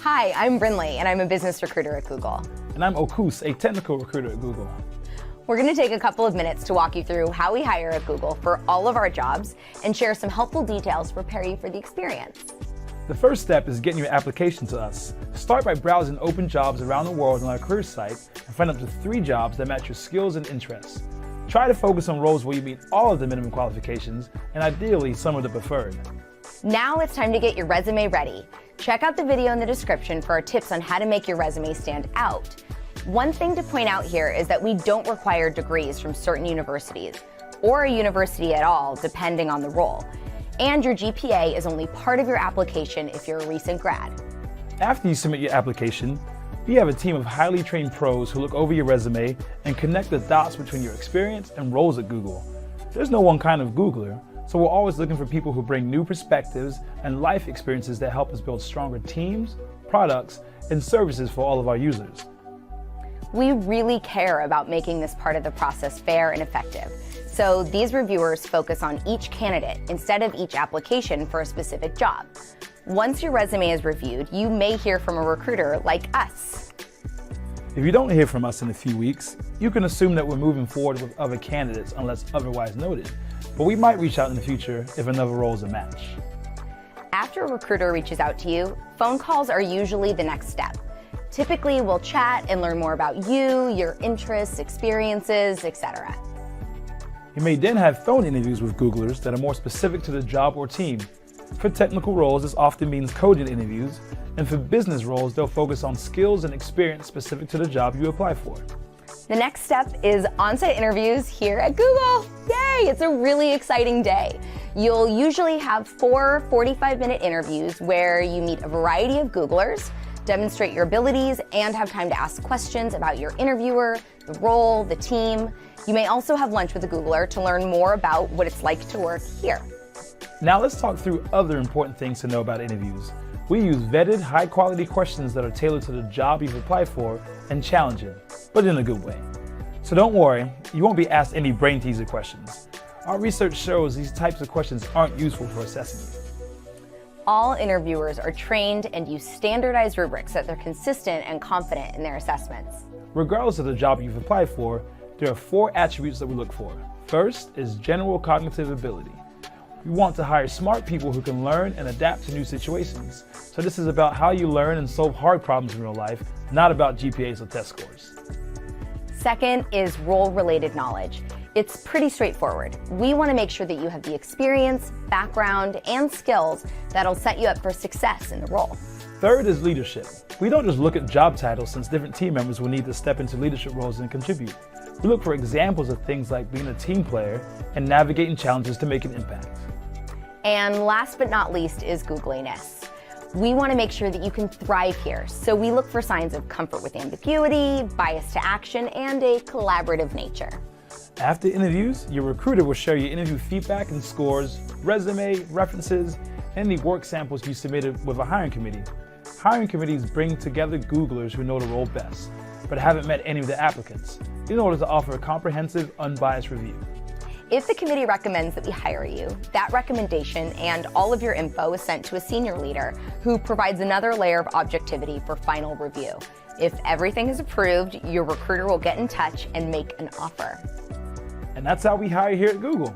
Hi, I'm Brinley, and I'm a business recruiter at Google. And I'm Okus, a technical recruiter at Google. We're going to take a couple of minutes to walk you through how we hire at Google for all of our jobs and share some helpful details to prepare you for the experience. The first step is getting your application to us. Start by browsing open jobs around the world on our career site and find up to 3 jobs that match your skills and interests. Try to focus on roles where you meet all of the minimum qualifications and ideally some of the preferred. Now it's time to get your resume ready. Check out the video in the description for our tips on how to make your resume stand out. One thing to point out here is that we don't require degrees from certain universities, or a university at all, depending on the role. And your GPA is only part of your application if you're a recent grad. After you submit your application, we have a team of highly trained pros who look over your resume and connect the dots between your experience and roles at Google. There's no one kind of Googler, so we're always looking for people who bring new perspectives and life experiences that help us build stronger teams, products, and services for all of our users. We really care about making this part of the process fair and effective. So these reviewers focus on each candidate instead of each application for a specific job. Once your resume is reviewed, you may hear from a recruiter like us. If you don't hear from us in a few weeks, you can assume that we're moving forward with other candidates unless otherwise noted. But we might reach out in the future if another role is a match. After a recruiter reaches out to you, phone calls are usually the next step. Typically, we'll chat and learn more about you, your interests, experiences, etc. You may then have phone interviews with Googlers that are more specific to the job or team. For technical roles, this often means coding interviews, and for business roles, they'll focus on skills and experience specific to the job you apply for. The next step is on-site interviews here at Google. Yay, it's a really exciting day. You'll usually have 4 45-minute interviews where you meet a variety of Googlers, demonstrate your abilities, and have time to ask questions about your interviewer, the role, the team. You may also have lunch with a Googler to learn more about what it's like to work here. Now let's talk through other important things to know about interviews. We use vetted, high-quality questions that are tailored to the job you've applied for and challenging, but in a good way. So don't worry, you won't be asked any brain teaser questions. Our research shows these types of questions aren't useful for assessment. All interviewers are trained and use standardized rubrics so that they're consistent and confident in their assessments. Regardless of the job you've applied for, there are 4 attributes that we look for. First is general cognitive ability. We want to hire smart people who can learn and adapt to new situations. So this is about how you learn and solve hard problems in real life, not about GPAs or test scores. Second is role-related knowledge. It's pretty straightforward. We want to make sure that you have the experience, background, and skills that'll set you up for success in the role. Third is leadership. We don't just look at job titles, since different team members will need to step into leadership roles and contribute. We look for examples of things like being a team player and navigating challenges to make an impact. And last but not least is Googliness. We want to make sure that you can thrive here, so we look for signs of comfort with ambiguity, bias to action, and a collaborative nature. After interviews, your recruiter will share your interview feedback and scores, resume, references, and the work samples you submitted with a hiring committee. Hiring committees bring together Googlers who know the role best, but haven't met any of the applicants, in order to offer a comprehensive, unbiased review. If the committee recommends that we hire you, that recommendation and all of your info is sent to a senior leader who provides another layer of objectivity for final review. If everything is approved, your recruiter will get in touch and make an offer. And that's how we hire here at Google.